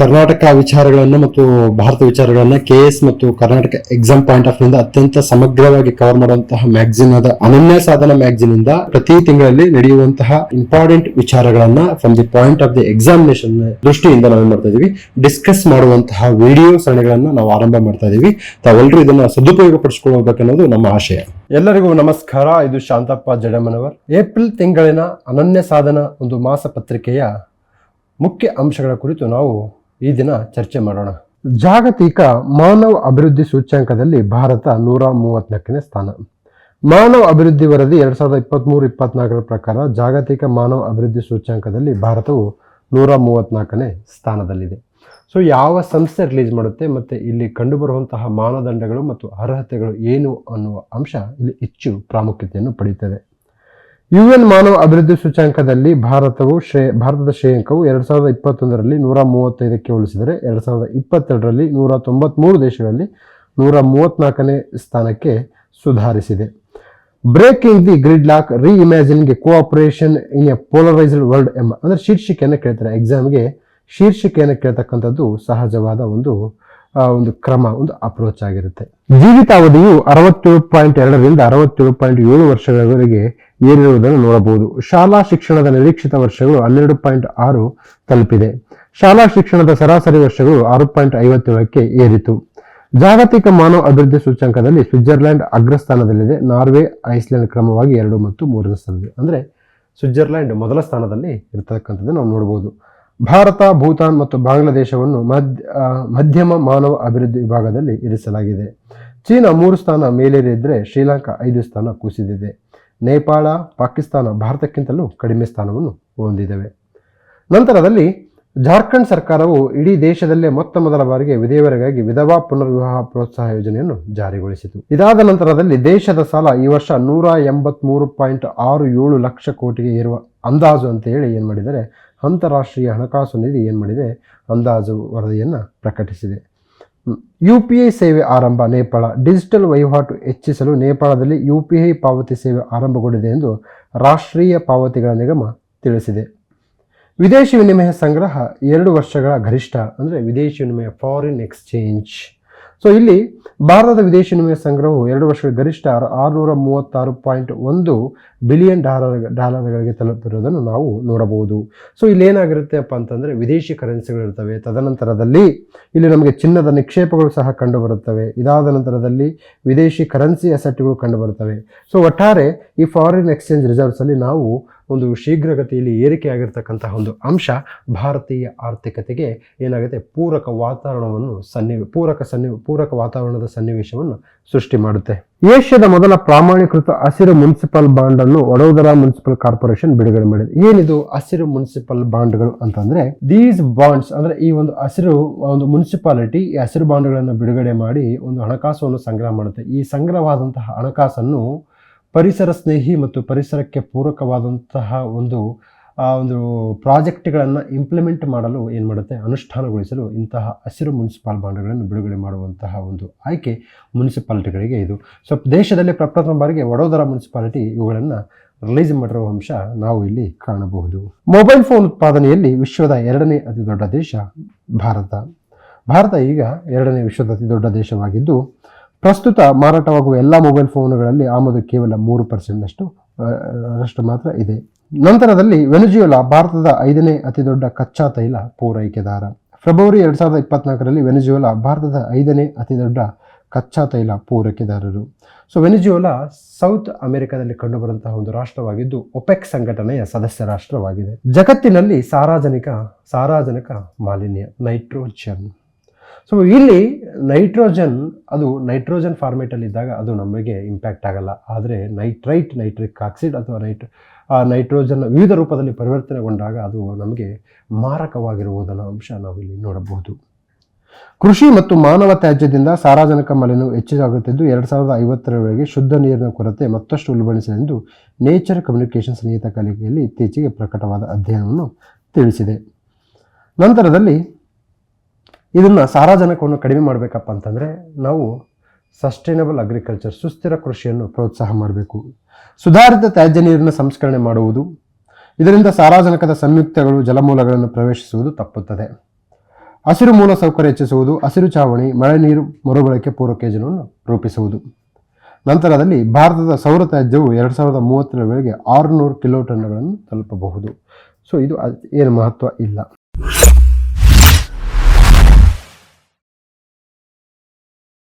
ಕರ್ನಾಟಕ ವಿಚಾರಗಳನ್ನು ಮತ್ತು ಭಾರತ ವಿಚಾರಗಳನ್ನ KS ಮತ್ತು ಕರ್ನಾಟಕ ಎಕ್ಸಾಮ್ ಪಾಯಿಂಟ್ ಆಫ್ ನಿಂದ ಅತ್ಯಂತ ಸಮಗ್ರವಾಗಿ ಕವರ್ ಮಾಡುವಂತಹ ಮ್ಯಾಗಝಿನ್ ಆದ ಅನನ್ಯ ಸಾಧನ ಮ್ಯಾಗಝಿನ್ ಇಂದ ಪ್ರತಿ ತಿಂಗಳಲ್ಲಿ ನಡೆಯುವಂತಹ ಇಂಪಾರ್ಟೆಂಟ್ ವಿಚಾರಗಳನ್ನ from the point of the examination ದೃಷ್ಟಿಯಿಂದ ನಾವು ಮಾಡ್ತಾ ಇದೀವಿ. ಡಿಸ್ಕಸ್ ಮಾಡುವಂತಹ ವಿಡಿಯೋ ಸರಣಿಗಳನ್ನ ನಾವು ಆರಂಭ ಮಾಡ್ತಾ ಇದೀವಿ. ತಾವೆಲ್ಲರೂ ಇದನ್ನ ಸದುಪಯೋಗ ಪಡಿಸಿಕೊಳ್ಳಬೇಕನ್ನೋದು ನಮ್ಮ ಆಶಯ. ಎಲ್ಲರಿಗೂ ನಮಸ್ಕಾರ. ಇದು ಶಾಂತಪ್ಪ ಜಡಮನವರ್. ಏಪ್ರಿಲ್ ತಿಂಗಳಿನ ಅನನ್ಯ ಸಾಧನ ಒಂದು ಮಾಸ ಪತ್ರಿಕೆಯ ಮುಖ್ಯ ಅಂಶಗಳ ಕುರಿತು ನಾವು ಈ ದಿನ ಚರ್ಚೆ ಮಾಡೋಣ. ಜಾಗತಿಕ ಮಾನವ ಅಭಿವೃದ್ಧಿ ಸೂಚ್ಯಂಕದಲ್ಲಿ ಭಾರತ 134ನೇ ಸ್ಥಾನ. ಮಾನವ ಅಭಿವೃದ್ಧಿ ವರದಿ 2023-24 ಪ್ರಕಾರ ಜಾಗತಿಕ ಮಾನವ ಅಭಿವೃದ್ಧಿ ಸೂಚ್ಯಂಕದಲ್ಲಿ ಭಾರತವು 134ನೇ ಸ್ಥಾನದಲ್ಲಿದೆ. ಸೊ ಯಾವ ಸಂಸ್ಥೆ ರಿಲೀಸ್ ಮಾಡುತ್ತೆ ಮತ್ತು ಇಲ್ಲಿ ಕಂಡುಬರುವಂತಹ ಮಾನದಂಡಗಳು ಮತ್ತು ಅರ್ಹತೆಗಳು ಏನು ಅನ್ನುವ ಅಂಶ ಇಲ್ಲಿ ಹೆಚ್ಚು ಪ್ರಾಮುಖ್ಯತೆಯನ್ನು ಪಡೆಯುತ್ತದೆ. UN ಮಾನವ ಅಭಿವೃದ್ಧಿ ಸೂಚ್ಯಂಕದಲ್ಲಿ ಭಾರತದ ಶ್ರೇಯಾಂಕವು 2021ರಲ್ಲಿ 135ಕ್ಕೆ ಹೋಲಿಸಿದರೆ 2022ರಲ್ಲಿ 193 ದೇಶಗಳಲ್ಲಿ 134ನೇ ಸ್ಥಾನಕ್ಕೆ ಸುಧಾರಿಸಿದೆ. Breaking the grid lock reimagining cooperation in a polarised world ಎಂಬ ಅಂದರೆ ಶೀರ್ಷಿಕೆಯನ್ನು ಕೇಳ್ತಾರೆ. ಎಕ್ಸಾಮ್ಗೆ ಶೀರ್ಷಿಕೆಯನ್ನು ಕೇಳ್ತಕ್ಕಂಥದ್ದು ಸಹಜವಾದ ಒಂದು ಕ್ರಮ, ಒಂದು ಅಪ್ರೋಚ್ ಆಗಿರುತ್ತೆ. ಜೀವಿತಾವಧಿಯು 67.2ರಿಂದ 67.7 ವರ್ಷಗಳವರೆಗೆ ಏರಿರುವುದನ್ನು ನೋಡಬಹುದು. ಶಾಲಾ ಶಿಕ್ಷಣದ ನಿರೀಕ್ಷಿತ ವರ್ಷಗಳು 12.6 ತಲುಪಿದೆ. ಶಾಲಾ ಶಿಕ್ಷಣದ ಸರಾಸರಿ ವರ್ಷಗಳು 6.57ಕ್ಕೆ ಏರಿತು. ಜಾಗತಿಕ ಮಾನವ ಅಭಿವೃದ್ಧಿ ಸೂಚ್ಯಂಕದಲ್ಲಿ ಸ್ವಿಟ್ಜರ್ಲ್ಯಾಂಡ್ ಅಗ್ರಸ್ಥಾನದಲ್ಲಿದೆ. ನಾರ್ವೆ, ಐಸ್ಲ್ಯಾಂಡ್ ಕ್ರಮವಾಗಿ 2 ಮತ್ತು 3ನೇ ಸ್ಥಾನದಲ್ಲಿ. ಅಂದರೆ ಸ್ವಿಟ್ಜರ್ಲ್ಯಾಂಡ್ ಮೊದಲ ಸ್ಥಾನದಲ್ಲಿ ಇರತಕ್ಕಂಥದ್ದು ನಾವು ನೋಡಬಹುದು. ಭಾರತ, ಭೂತಾನ್ ಮತ್ತು ಬಾಂಗ್ಲಾದೇಶವನ್ನು ಮಧ್ಯಮ ಮಾನವ ಅಭಿವೃದ್ಧಿ ವಿಭಾಗದಲ್ಲಿ ಇರಿಸಲಾಗಿದೆ. ಚೀನಾ 3 ಸ್ಥಾನ ಮೇಲೇರಿದ್ರೆ ಶ್ರೀಲಂಕಾ 5 ಸ್ಥಾನ ಕುಸಿದಿದೆ. ನೇಪಾಳ, ಪಾಕಿಸ್ತಾನ ಭಾರತಕ್ಕಿಂತಲೂ ಕಡಿಮೆ ಸ್ಥಾನವನ್ನು ಹೊಂದಿದ್ದೇವೆ. ನಂತರದಲ್ಲಿ ಜಾರ್ಖಂಡ್ ಸರ್ಕಾರವು ಇಡೀ ದೇಶದಲ್ಲೇ ಮೊದಲ ಬಾರಿಗೆ ವಿಧವೆಯರಿಗಾಗಿ ವಿಧವಾ ಪುನರ್ವಿವಾಹ ಪ್ರೋತ್ಸಾಹ ಯೋಜನೆಯನ್ನು ಜಾರಿಗೊಳಿಸಿತು. ಇದಾದ ನಂತರದಲ್ಲಿ ದೇಶದ ಸಾಲ ಈ ವರ್ಷ 183.67 ಲಕ್ಷ ಕೋಟಿಗೆ ಏರುವ ಅಂದಾಜು ಅಂತ ಹೇಳಿ ಏನು ಮಾಡಿದರೆ ಅಂತಾರಾಷ್ಟ್ರೀಯ ಹಣಕಾಸು ನಿಧಿ ಏನು ಮಾಡಿದೆ, ಅಂದಾಜು ವರದಿಯನ್ನು ಪ್ರಕಟಿಸಿದೆ. UPI ಸೇವೆ ಆರಂಭ. ನೇಪಾಳ ಡಿಜಿಟಲ್ ವಹಿವಾಟು ಹೆಚ್ಚಿಸಲು ನೇಪಾಳದಲ್ಲಿ UPI ಪಾವತಿ ಸೇವೆ ಆರಂಭಗೊಂಡಿದೆ ಎಂದು ರಾಷ್ಟ್ರೀಯ ಪಾವತಿಗಳ ನಿಗಮ ತಿಳಿಸಿದೆ. ವಿದೇಶಿ ವಿನಿಮಯ ಸಂಗ್ರಹ 2 ವರ್ಷಗಳ ಗರಿಷ್ಠ ಅಂದರೆ ವಿದೇಶಿ ವಿನಿಮಯ ಫಾರಿನ್ ಎಕ್ಸ್ಚೇಂಜ್. ಸೊ ಇಲ್ಲಿ ಭಾರತದ ವಿದೇಶಿ ವಿನಿಮಯ ಸಂಗ್ರಹವು 2 ವರ್ಷಗಳ ಗರಿಷ್ಠ 636.1 ಬಿಲಿಯನ್ ಡಾಲರ್ಗಳಿಗೆ ತಲುಪಿರುವುದನ್ನು ನಾವು ನೋಡಬಹುದು. ಸೊ ಇಲ್ಲಿ ಏನಾಗಿರುತ್ತೆಪ್ಪ ಅಂತಂದರೆ ವಿದೇಶಿ ಕರೆನ್ಸಿಗಳಿರ್ತವೆ. ತದನಂತರದಲ್ಲಿ ಇಲ್ಲಿ ನಮಗೆ ಚಿನ್ನದ ನಿಕ್ಷೇಪಗಳು ಸಹ ಕಂಡುಬರುತ್ತವೆ. ಇದಾದ ನಂತರದಲ್ಲಿ ವಿದೇಶಿ ಕರೆನ್ಸಿ ಅಸೆಟ್ಗಳು ಕಂಡುಬರುತ್ತವೆ. ಸೊ ಒಟ್ಟಾರೆ ಈ ಫಾರಿನ್ ಎಕ್ಸ್ಚೇಂಜ್ ರಿಸರ್ವ್ಸಲ್ಲಿ ನಾವು ಒಂದು ಶೀಘ್ರಗತಿಯಲ್ಲಿ ಏರಿಕೆಯಾಗಿರ್ತಕ್ಕಂತಹ ಒಂದು ಅಂಶ ಭಾರತೀಯ ಆರ್ಥಿಕತೆಗೆ ಏನಾಗುತ್ತೆ, ಪೂರಕ ವಾತಾವರಣದ ಸನ್ನಿವೇಶವನ್ನು ಸೃಷ್ಟಿ ಮಾಡುತ್ತೆ. ಏಷ್ಯಾದ ಮೊದಲ ಪ್ರಮಾಣೀಕೃತ ಹಸಿರು ಮುನ್ಸಿಪಲ್ ಬಾಂಡ್ ಅನ್ನು ವಡೋದರಾ ಮುನ್ಸಿಪಲ್ ಕಾರ್ಪೊರೇಷನ್ ಬಿಡುಗಡೆ ಮಾಡಿದೆ. ಏನಿದು ಹಸಿರು ಮುನ್ಸಿಪಲ್ ಬಾಂಡ್ಗಳು ಅಂತಂದ್ರೆ, ದೀಸ್ ಬಾಂಡ್ಸ್ ಅಂದ್ರೆ ಈ ಒಂದು ಮುನ್ಸಿಪಾಲಿಟಿ ಈ ಹಸಿರು ಬಾಂಡ್ಗಳನ್ನು ಬಿಡುಗಡೆ ಮಾಡಿ ಒಂದು ಹಣಕಾಸನ್ನು ಸಂಗ್ರಹ ಮಾಡುತ್ತೆ. ಈ ಸಂಗ್ರಹವಾದಂತಹ ಹಣಕಾಸನ್ನು ಪರಿಸರ ಸ್ನೇಹಿ ಮತ್ತು ಪರಿಸರಕ್ಕೆ ಪೂರಕವಾದಂತಹ ಒಂದು ಪ್ರಾಜೆಕ್ಟ್ಗಳನ್ನು ಇಂಪ್ಲಿಮೆಂಟ್ ಮಾಡಲು ಏನು ಮಾಡುತ್ತೆ, ಅನುಷ್ಠಾನಗೊಳಿಸಲು ಇಂತಹ ಹಸಿರು ಮುನ್ಸಿಪಲ್ ಬಾಂಡ್ಗಳನ್ನು ಬಿಡುಗಡೆ ಮಾಡುವಂತಹ ಒಂದು ಆಯ್ಕೆ ಮುನ್ಸಿಪಾಲಿಟಿಗಳಿಗೆ ಇದು. ಸೊ ದೇಶದಲ್ಲಿ ಪ್ರಪ್ರಥಮ ಬಾರಿಗೆ ವಡೋದರಾ ಮುನ್ಸಿಪಾಲಿಟಿ ಇವುಗಳನ್ನು ರಿಲೀಸ್ ಮಾಡಿರುವ ಅಂಶ ನಾವು ಇಲ್ಲಿ ಕಾಣಬಹುದು. ಮೊಬೈಲ್ ಫೋನ್ ಉತ್ಪಾದನೆಯಲ್ಲಿ ವಿಶ್ವದ 2ನೇ ಅತಿ ದೊಡ್ಡ ದೇಶ ಭಾರತ ಈಗ 2ನೇ ವಿಶ್ವದ ಅತಿ ದೊಡ್ಡ ದೇಶವಾಗಿದ್ದು, ಪ್ರಸ್ತುತ ಮಾರಾಟವಾಗುವ ಎಲ್ಲ ಮೊಬೈಲ್ ಫೋನ್ಗಳಲ್ಲಿ ಆಮದು ಕೇವಲ 3% ಮಾತ್ರ ಇದೆ. ನಂತರದಲ್ಲಿ ವೆನೆಜುವೆಲಾ ಭಾರತದ 5ನೇ ಅತಿ ದೊಡ್ಡ ಕಚ್ಚಾ ತೈಲ ಪೂರೈಕೆದಾರ. ಫೆಬ್ರವರಿ 2024ರಲ್ಲಿ ವೆನೆಜುವೆಲಾ ಭಾರತದ 5ನೇ ಅತಿ ದೊಡ್ಡ ಕಚ್ಚಾ ತೈಲ ಪೂರೈಕೆದಾರರು. ಸೊ ವೆನೆಜುವೆಲಾ ಸೌತ್ ಅಮೆರಿಕಾದಲ್ಲಿ ಕಂಡುಬರುವಂತಹ ಒಂದು ರಾಷ್ಟ್ರವಾಗಿದ್ದು ಒಪೆಕ್ ಸಂಘಟನೆಯ ಸದಸ್ಯ ರಾಷ್ಟ್ರವಾಗಿದೆ. ಜಗತ್ತಿನಲ್ಲಿ ಸಾರಾಜನಕ ಮಾಲಿನ್ಯ ನೈಟ್ರೋಜನ್. ಸೊ ಇಲ್ಲಿ ನೈಟ್ರೋಜನ್ ಫಾರ್ಮೇಟಲ್ಲಿ ಇದ್ದಾಗ ಅದು ನಮಗೆ ಇಂಪ್ಯಾಕ್ಟ್ ಆಗಲ್ಲ. ಆದರೆ ನೈಟ್ರಿಕ್ ಆಕ್ಸಿಡ್ ಅಥವಾ ನೈಟ್ರೋಜನ್ ವಿವಿಧ ರೂಪದಲ್ಲಿ ಪರಿವರ್ತನೆಗೊಂಡಾಗ ಅದು ನಮಗೆ ಮಾರಕವಾಗಿರುವುದನ್ನು ಅಂಶ ನಾವಿಲ್ಲಿ ನೋಡಬಹುದು. ಕೃಷಿ ಮತ್ತು ಮಾನವ ತ್ಯಾಜ್ಯದಿಂದ ಸಾರಜನಕ ಮಾಲಿನ್ಯವು ಹೆಚ್ಚಾಗುತ್ತಿದ್ದು 2050ರ ಶುದ್ಧ ನೀರಿನ ಕೊರತೆ ಮತ್ತಷ್ಟು ಉಲ್ಬಣಿಸಿದೆ ಎಂದು ನೇಚರ್ ಕಮ್ಯುನಿಕೇಷನ್ಸ್ ನಿಯತಕಾಲಿಕೆಯಲ್ಲಿ ಇತ್ತೀಚೆಗೆ ಪ್ರಕಟವಾದ ಅಧ್ಯಯನವನ್ನು ತಿಳಿಸಿದೆ. ನಂತರದಲ್ಲಿ ಇದನ್ನು ಸಾರಜನಕವನ್ನು ಕಡಿಮೆ ಮಾಡಬೇಕಪ್ಪ ಅಂತಂದರೆ ನಾವು ಸಸ್ಟೈನಬಲ್ ಅಗ್ರಿಕಲ್ಚರ್ ಸುಸ್ಥಿರ ಕೃಷಿಯನ್ನು ಪ್ರೋತ್ಸಾಹ ಮಾಡಬೇಕು. ಸುಧಾರಿತ ತ್ಯಾಜ್ಯ ನೀರಿನ ಸಂಸ್ಕರಣೆ ಮಾಡುವುದು, ಇದರಿಂದ ಸಾರಜನಕದ ಸಂಯುಕ್ತಗಳು ಜಲಮೂಲಗಳನ್ನು ಪ್ರವೇಶಿಸುವುದು ತಪ್ಪುತ್ತದೆ. ಹಸಿರು ಮೂಲ ಸೌಕರ್ಯ ಹೆಚ್ಚಿಸುವುದು, ಹಸಿರು ಚಾವಣಿ, ಮಳೆ ನೀರು ಮರುಬಳಕೆ ಪೂರ್ವಕ ಯೋಜನೆಯನ್ನು ರೂಪಿಸುವುದು. ನಂತರದಲ್ಲಿ ಭಾರತದ ಸೌರ ತ್ಯಾಜ್ಯವು 2030ರ ವೇಳೆಗೆ 600 ಕಿಲೋ ಟನ್ಗಳನ್ನು ತಲುಪಬಹುದು. ಸೊ ಇದು ಏನು ಮಹತ್ವ ಇಲ್ಲ.